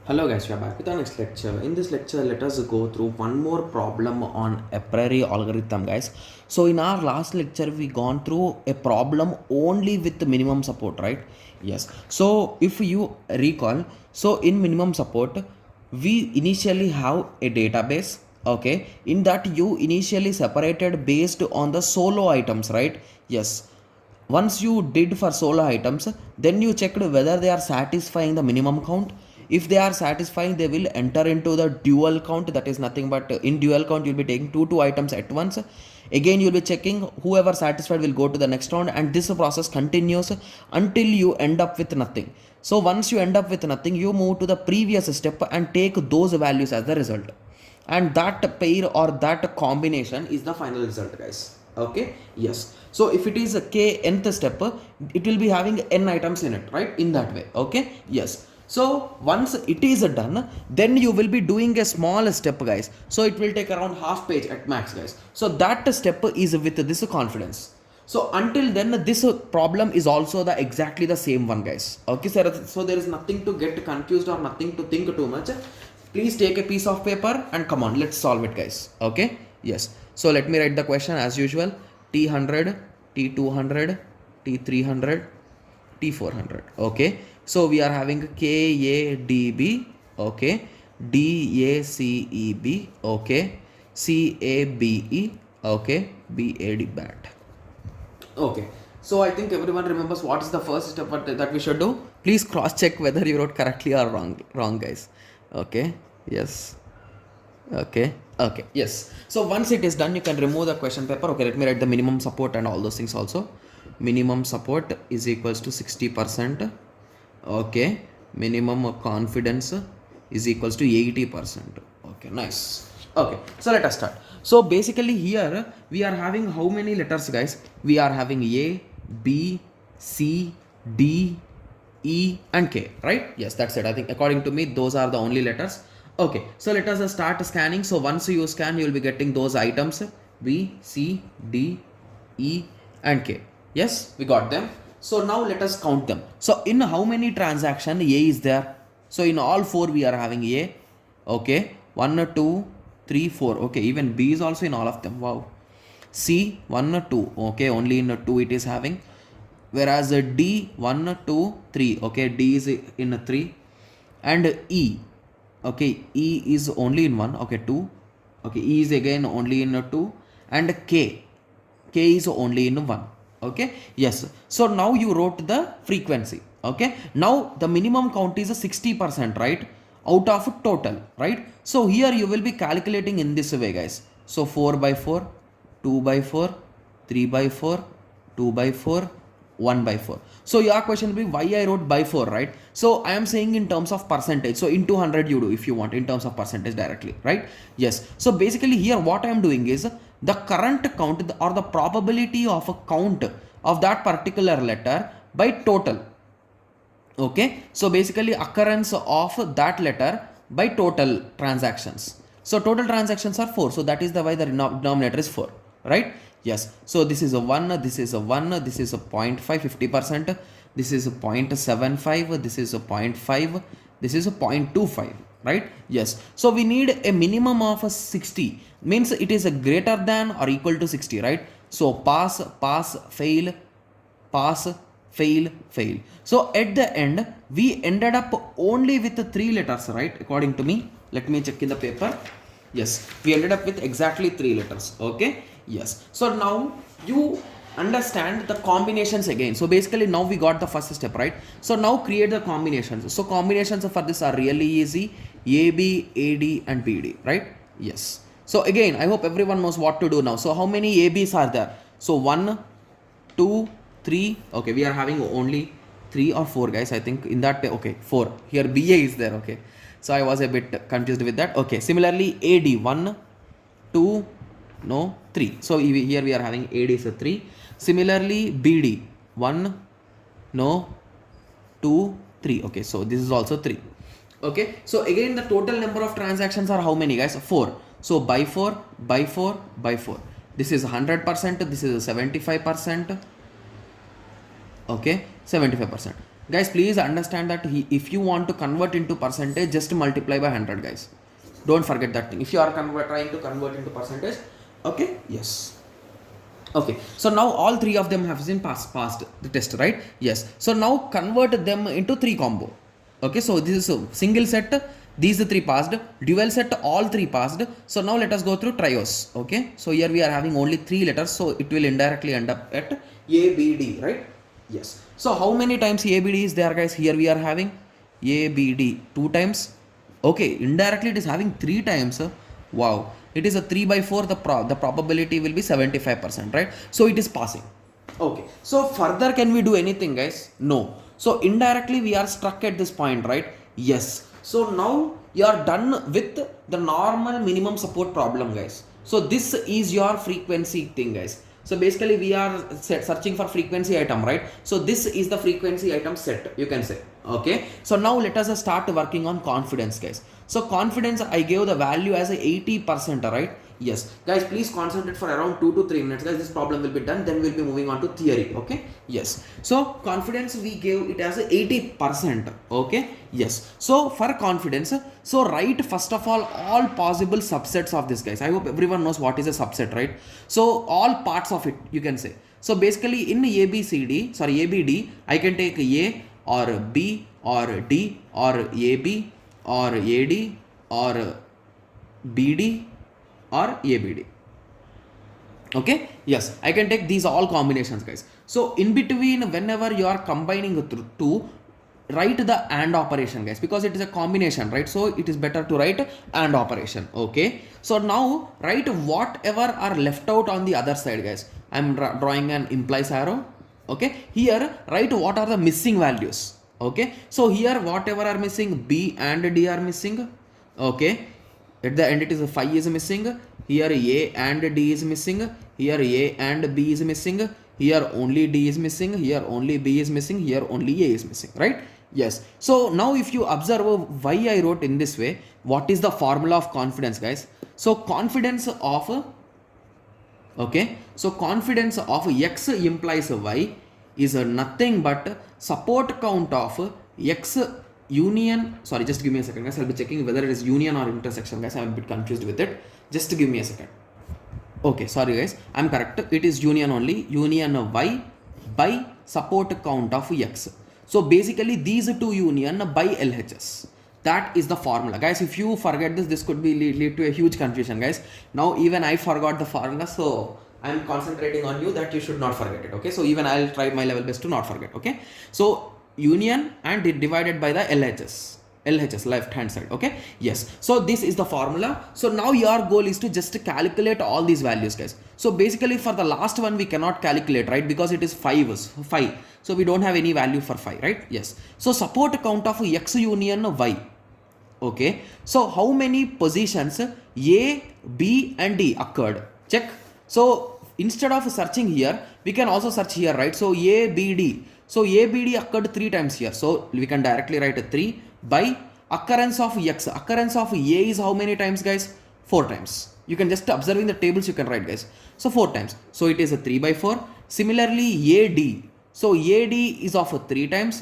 Hello guys, we are back with our next lecture. In this lecture, let us go through one more problem on a priori algorithm, guys. So in our last lecture, we gone through a problem only with the minimum support, right? Yes. So if you recall, so in minimum support, we initially have a database. Okay, in that you initially separated based on the solo items, right? Yes. Once you did for solo items, then you checked whether they are satisfying the minimum count. If they are satisfying, they will enter into the dual count. That is nothing but in dual count you'll be taking two items at once. Again you'll be checking, whoever satisfied will go to the next round, and this process continues until you end up with nothing. So once you end up with nothing, you move to the previous step and take those values as the result, and that pair or that combination is the final result, guys. Okay, yes. So if it is a k nth step, it will be having n items in it, right? In that way. Okay, yes. So once it is done, then you will be doing a small step, guys. So it will take around half page at max, guys. So that step is with this confidence. So until then, this problem is also the exactly the same one, guys. Okay, sir. So there is nothing to get confused or nothing to think too much. Please take a piece of paper and come on, let's solve it, guys. Okay, yes. So let me write the question as usual. T100, T200, T300, T400. Okay, so we are having KADB. Okay, DACEB. Okay, CABE. Okay, BAD. Okay, so I think everyone remembers what is the first step that we should do. Please cross check whether you wrote correctly or wrong, guys. Okay, yes. Okay, yes. So once it is done, you can remove the question paper. Okay, let me write the minimum support and all those things also. Minimum support is equals to 60%. Okay, minimum confidence is equals to 80%. Okay, nice. Okay, so let us start. So basically here we are having how many letters, guys? We are having A, B, C, D, E and K, right? Yes, that's it. I think according to me, those are the only letters. Okay, so let us start scanning. So once you scan, you will be getting those items B, C, D, E and K. Yes, we got them. So now let us count them. So in how many transaction A is there? So in all four we are having A. Okay, 1, 2, 3, 4. Okay, even B is also in all of them. Wow. C 1, 2. Okay, only in 2 it is having. Whereas D 1, 2, 3. Okay, D is in 3. And E. Okay, E is only in 1. Okay, 2. Okay, E is again only in 2. And K is only in 1. Okay, yes. So now you wrote the frequency. Okay, now the minimum count is 60%, right? Out of total, right? So here you will be calculating in this way, guys. So 4 by 4, 2 by 4, 3 by 4, 2 by 4, 1 by 4. So your question will be why I wrote by 4, right? So I am saying in terms of percentage. So into 100 you do if you want in terms of percentage directly, right? Yes. So basically here what I am doing is the current count or the probability of a count of that particular letter by total. Okay, so basically occurrence of that letter by total transactions. So total transactions are 4, so that is the why the denominator is 4, right? Yes, so this is a 1, this is a 1, this is a 0.5, 50%, this is a 0.75, this is a 0.5, this is a 0.25, right? Yes, so we need a minimum of a 60, means it is a greater than or equal to 60, right? So pass, fail, pass, fail, fail. So at the end we ended up only with the 3 letters, right? According to me, let me check in the paper. Yes, we ended up with exactly 3 letters. Okay, yes. So now you understand the combinations again. So basically now we got the first step, right? So now create the combinations. So combinations for this are really easy: AB, AD and BD, right? Yes. So again, I hope everyone knows what to do now. So how many ABs are there? So 1, 2, 3. Okay, we are having only 3 or 4, guys. I think in that, okay, 4. Here BA is there. Okay, so I was a bit confused with that. Okay, similarly AD 1, 2, no, 3. So here we are having AD is a 3. Similarly BD 1, no, 2, 3. Okay, so this is also 3. Okay, so again the total number of transactions are how many, guys? 4. So by 4, by 4, by 4. This is 100%, this is 75%. Okay, 75%. Guys, please understand that if you want to convert into percentage, just multiply by 100, guys. Don't forget that thing. If you are trying to convert into percentage, okay, yes. Okay, so now all three of them have been passed the test, right? Yes. So now convert them into three combo. Okay, so this is a single set. These three passed. Dual set, all three passed. So now let us go through trios. Okay, so here we are having only three letters, so it will indirectly end up at A, B, D, right? Yes. So how many times ABD is there, guys? Here we are having ABD 2 times. Okay, indirectly it is having 3 times. Wow, it is a 3 by 4. The probability will be 75%, right? So it is passing. Okay, so further can we do anything, guys? No. So indirectly we are stuck at this point, right? Yes. So now you are done with the normal minimum support problem, guys. So this is your frequency thing, guys. So basically we are searching for frequency item, right? So this is the frequency item set, you can say. Okay, so now let us start working on confidence, guys. So confidence, I gave the value as a 80%, right? Yes, guys, please concentrate for around 2 to 3 minutes, guys. This problem will be done, then we'll be moving on to theory. Okay, yes. So confidence, we gave it as a 80%. Okay, yes. So for confidence, so write first of all possible subsets of this, guys. I hope everyone knows what is a subset, right? So all parts of it, you can say. So basically in ABD, I can take A or B or D or AB or AD or BD or ABD. Okay, yes, I can take these all combinations, guys. So in between, whenever you are combining two, write the AND operation, guys, because it is a combination, right? So it is better to write AND operation. Okay, so now write whatever are left out on the other side, guys. I'm drawing an implies arrow. Okay, here write what are the missing values. Okay, so here whatever are missing, B and D are missing. Okay, at the end it is 5 is missing. Here A and D is missing. Here A and B is missing. Here only D is missing. Here only B is missing. Here only A is missing, right? Yes. So now if you observe why I wrote in this way, what is the formula of confidence, guys? So confidence of, okay, so confidence of X implies Y is nothing but support count of X union, sorry, just give me a second, guys. I'll be checking whether it is union or intersection, guys. I'm a bit confused with it. Just give me a second. Okay, sorry, guys. I'm correct. It is union only. Union of Y by support count of X. So basically these two union by LHS. That is the formula, guys. If you forget this could be lead to a huge confusion, guys. Now even I forgot the formula, so I'm concentrating on you that you should not forget it. Okay, so even I'll try my level best to not forget. Okay, so union and divided by the LHS left hand side. Okay, yes, so this is the formula. So now your goal is to just calculate all these values, guys. So basically for the last one we cannot calculate, right, because it is 5, so we don't have any value for 5, right? Yes, so support count of X union Y. Okay, so how many positions A, B and D occurred? Check. So instead of searching here, we can also search here, right? So A, B, D. So A, B, D occurred 3 times here. So we can directly write 3 by occurrence of X. Occurrence of A is how many times, guys? 4 times. You can just observing the tables you can write, guys. So 4 times. So it is a 3 by 4. Similarly AD. So AD is of 3 times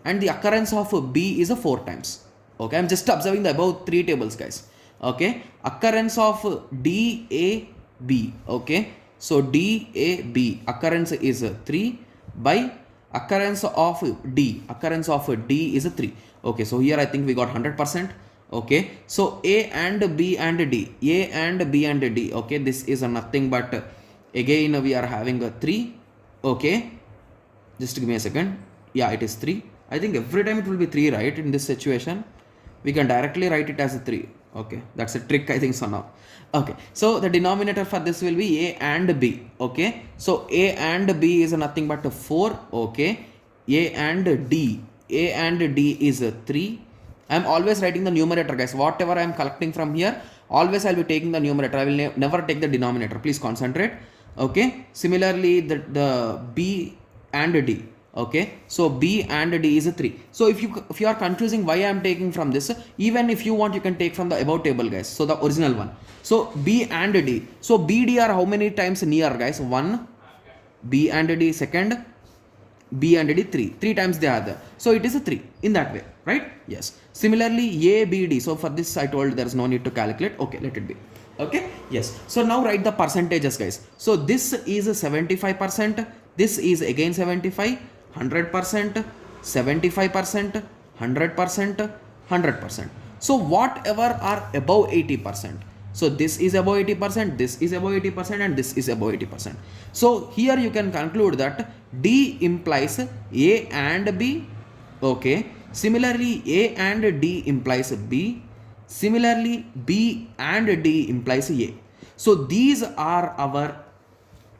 and the occurrence of B is a 4 times. Okay, I'm just observing the above 3 tables, guys. Okay, occurrence of DAB. Okay, so DAB occurrence is 3 by occurrence of D. Occurrence of D is 3. Okay, so here I think we got 100%. Okay, so A and B and D. A and B and D. Okay, this is nothing but again we are having a 3. Okay, just give me a second. Yeah, it is 3. I think every time it will be 3, right? In this situation we can directly write it as a 3. Okay, that's a trick, I think so now. Okay, so the denominator for this will be A and B. Okay, so A and B is nothing but 4. Okay, A and D. A and D is 3. I am always writing the numerator, guys. Whatever I am collecting from here, always I will be taking the numerator. I will never take the denominator. Please concentrate. Okay, similarly the B and D. Okay, so B and D is 3. So if you are confusing why I am taking from this, even if you want you can take from the above table, guys. So the original one. So B and D. So BD are how many times near, guys? 1. B and D second. B and D 3. 3 times they are there. So it is a 3 in that way, right? Yes. Similarly, A, B, D. So for this I told there is no need to calculate. Okay, let it be. Okay, yes. So now write the percentages, guys. So this is 75%. This is again 75, 100%, 75%, 100%, 100%. So whatever are above 80%. So this is above 80%, this is above 80%, and this is above 80%. So here you can conclude that D implies A and B. Okay. Similarly, A and D implies B. Similarly, B and D implies A. So these are our,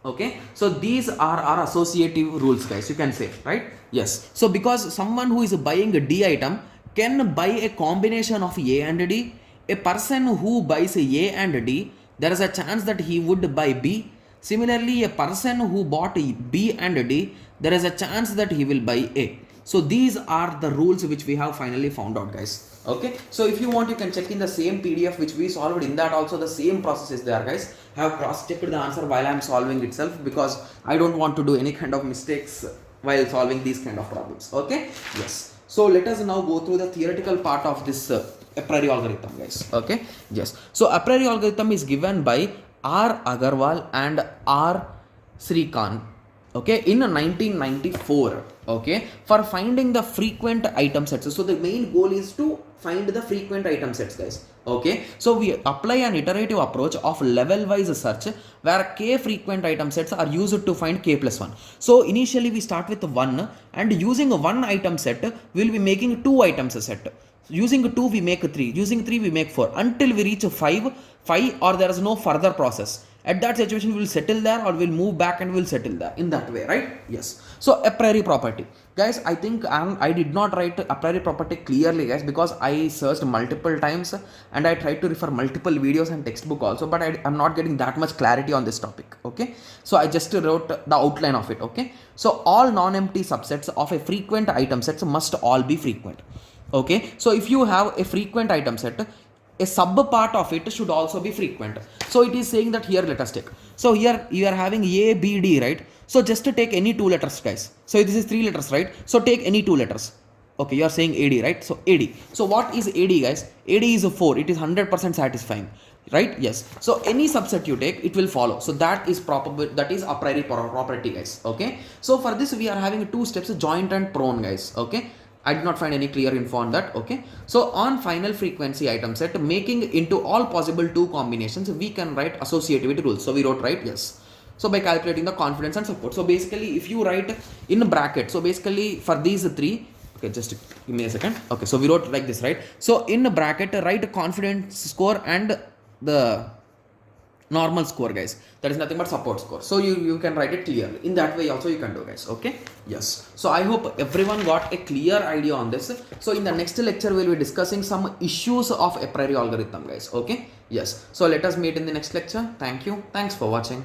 okay, so these are our associative rules, guys, you can say, right? Yes. So because someone who is buying a D item can buy a combination of A and D. A person who buys A and D, there is a chance that he would buy B. Similarly, a person who bought B and D, there is a chance that he will buy A. So these are the rules which we have finally found out, guys. Okay, so if you want, you can check in the same PDF which we solved. In that also the same process is there, guys. I have cross-checked the answer while I am solving itself, because I don't want to do any kind of mistakes while solving these kind of problems. Okay, yes. So let us now go through the theoretical part of this a priori algorithm, guys. Okay, yes. So a priori algorithm is given by R. Agarwal and R. Srikanth, okay, in 1994, okay, for finding the frequent item sets. So the main goal is to find the frequent item sets, guys. Okay, so we apply an iterative approach of level wise search where k frequent item sets are used to find k plus 1. So initially we start with 1, and using one item set we will be making 2 items a set. Using 2 we make 3, using 3 we make 4, until we reach 5 or there is no further process. At that situation we will settle there, or we'll move back and we'll settle there, in that way, right? Yes. So a priori property, guys, I think I did not write a priori property clearly, guys, because I searched multiple times and I tried to refer multiple videos and textbook also, but I'm not getting that much clarity on this topic. Okay, so I just wrote the outline of it. Okay, so all non-empty subsets of a frequent item sets must all be frequent. Okay, so if you have a frequent item set, a sub part of it should also be frequent. So it is saying that here, let us take. So here you are having A, B, D, right? So just to take any 2 letters, guys. So this is 3 letters, right? So take any 2 letters. Okay, you are saying AD, right? So AD. So what is AD, guys? AD is a 4. It is 100% satisfying, right? Yes. So any subset you take, it will follow. So that is proper. That is a priori property, guys. Okay. So for this we are having 2 steps: joint and prone, guys. Okay. I did not find any clear info on that. Okay, so on final frequency item set, making into all possible 2 combinations, we can write associativity rules. So we wrote, right? Yes. So by calculating the confidence and support. So basically if you write in bracket, so basically for these 3, okay, just give me a second. Okay, so we wrote like this, right? So in bracket write confidence score and the normal score, guys. That is nothing but support score. So you can write it clearly. In that way also you can do, guys. Okay, yes. So I hope everyone got a clear idea on this. So in the next lecture we'll be discussing some issues of a priori algorithm, guys. Okay, yes. So let us meet in the next lecture. Thank you. Thanks for watching.